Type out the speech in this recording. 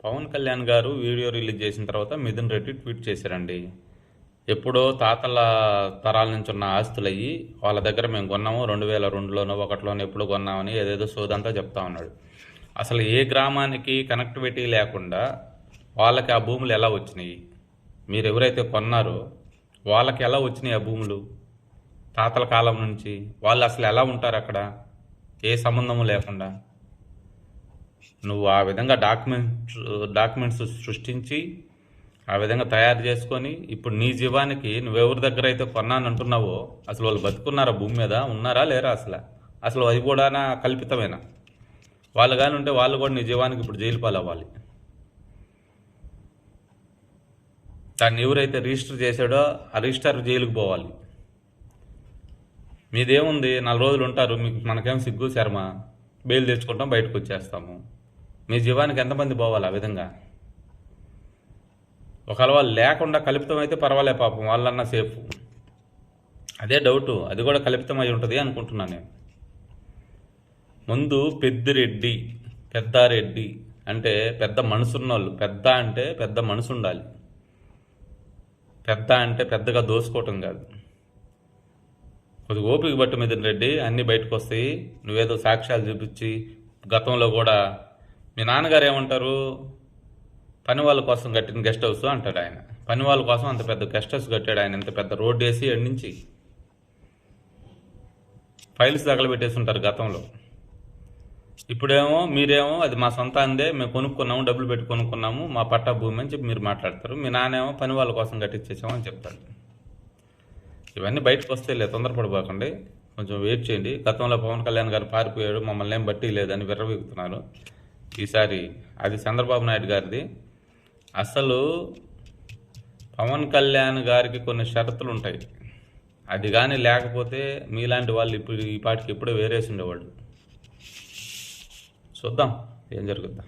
పవన్ కళ్యాణ్ గారు video release చేసిన తర్వాత మిథున్ రెడ్డి ట్వీట్ చేశారండి. ఎప్పుడో తాతల తరాల నుంచి ఉన్న ఆస్తులు అయ్యి వాళ్ళ దగ్గర మేము కొన్నాము 2002లోనో 1లోనో ఎప్పుడు కొన్నామని ఏదేదో సోదంతా చెప్తా ఉన్నాడు. అసలు ఏ గ్రామానికి కనెక్టివిటీ లేకుండా వాళ్ళకి ఆ భూములు ఎలా వచ్చినాయి? మీరు ఎవరైతే కొన్నారో వాళ్ళకి ఎలా వచ్చినాయి ఆ భూములు? తాతల కాలం నుంచి వాళ్ళు అసలు ఎలా ఉంటారు అక్కడ ఏ సంబంధము లేకుండా? నువ్వు ఆ విధంగా డాక్యుమెంట్స్ సృష్టించి ఆ విధంగా తయారు చేసుకొని ఇప్పుడు నీ జీవానికి నువ్వెవరి దగ్గర అయితే కొన్నానంటున్నావో అసలు వాళ్ళు బతుకున్నారా? భూమి మీద ఉన్నారా లేరా? అసలు అది కూడా కల్పితమేనా? వాళ్ళు కానీ ఉంటే వాళ్ళు కూడా నీ జీవానికి ఇప్పుడు జైలు పాలవ్వాలి. దాన్ని ఎవరైతే రిజిస్టర్ చేశాడో ఆ రిజిస్టర్ జైలుకు పోవాలి. మీదేముంది, 4 రోజులు ఉంటారు, మీకు మనకేం సిగ్గు శర్మ, బెయిల్ తెచ్చుకుంటాం, బయటకు వచ్చేస్తాము. మీ జీవానికి ఎంతమంది పోవాలి ఆ విధంగా? ఒకవేళ వాళ్ళు లేకుండా కల్పితం అయితే పర్వాలే, పాపం వాళ్ళన్నా సేఫ్. అదే డౌటు, అది కూడా కల్పితం అయి ఉంటుంది అనుకుంటున్నాను నేను. ముందు పెద్దిరెడ్డి పెద్దారెడ్డి అంటే పెద్ద మనసున్నోళ్ళు. పెద్ద అంటే పెద్ద మనసు ఉండాలి. పెద్ద అంటే పెద్దగా దోసుకోవటం కాదు. కొద్దిగా ఓపిక బట్టి మిథున్ రెడ్డి, అన్నీ బయటకు వస్తాయి. నువ్వేదో సాక్ష్యాలు చూపించి గతంలో కూడా మీ నాన్నగారు ఏమంటారు, పని వాళ్ళ కోసం కట్టిన గెస్ట్ హౌస్ అంటాడు ఆయన. పని వాళ్ళ కోసం అంత పెద్ద గెస్ట్ హౌస్ కట్టాడు ఆయన, ఇంత పెద్ద రోడ్డు వేసి ఎండించి ఫైల్స్ తగలబెట్టేసి ఉంటారు గతంలో. ఇప్పుడేమో మీరేమో అది మా సొంత అందే, మేము కొనుక్కున్నాము, డబ్బులు పెట్టి కొనుక్కున్నాము, మా పట్టా భూమి అని చెప్పి మీరు మాట్లాడతారు. మీ నాన్నేమో పని వాళ్ళ కోసం కట్టించేసామని చెప్తాడు. ఇవన్నీ బయటకు వస్తే లేదు, తొందరపడిపోకండి, కొంచెం వెయిట్ చేయండి. గతంలో పవన్ కళ్యాణ్ గారు పారిపోయాడు, మమ్మల్ని ఏం బట్టి లేదని విర్రవీగుతున్నారు. ఈసారి అది చంద్రబాబు నాయుడు గారిది. అసలు పవన్ కళ్యాణ్ గారికి కొన్ని షరతులు ఉంటాయి. అది కానీ లేకపోతే మీలాంటి వాళ్ళు ఇప్పుడు ఈ పాటికి ఎప్పుడో వేరేసి ఉండేవాళ్ళు. చూద్దాం ఏం జరుగుద్దాం.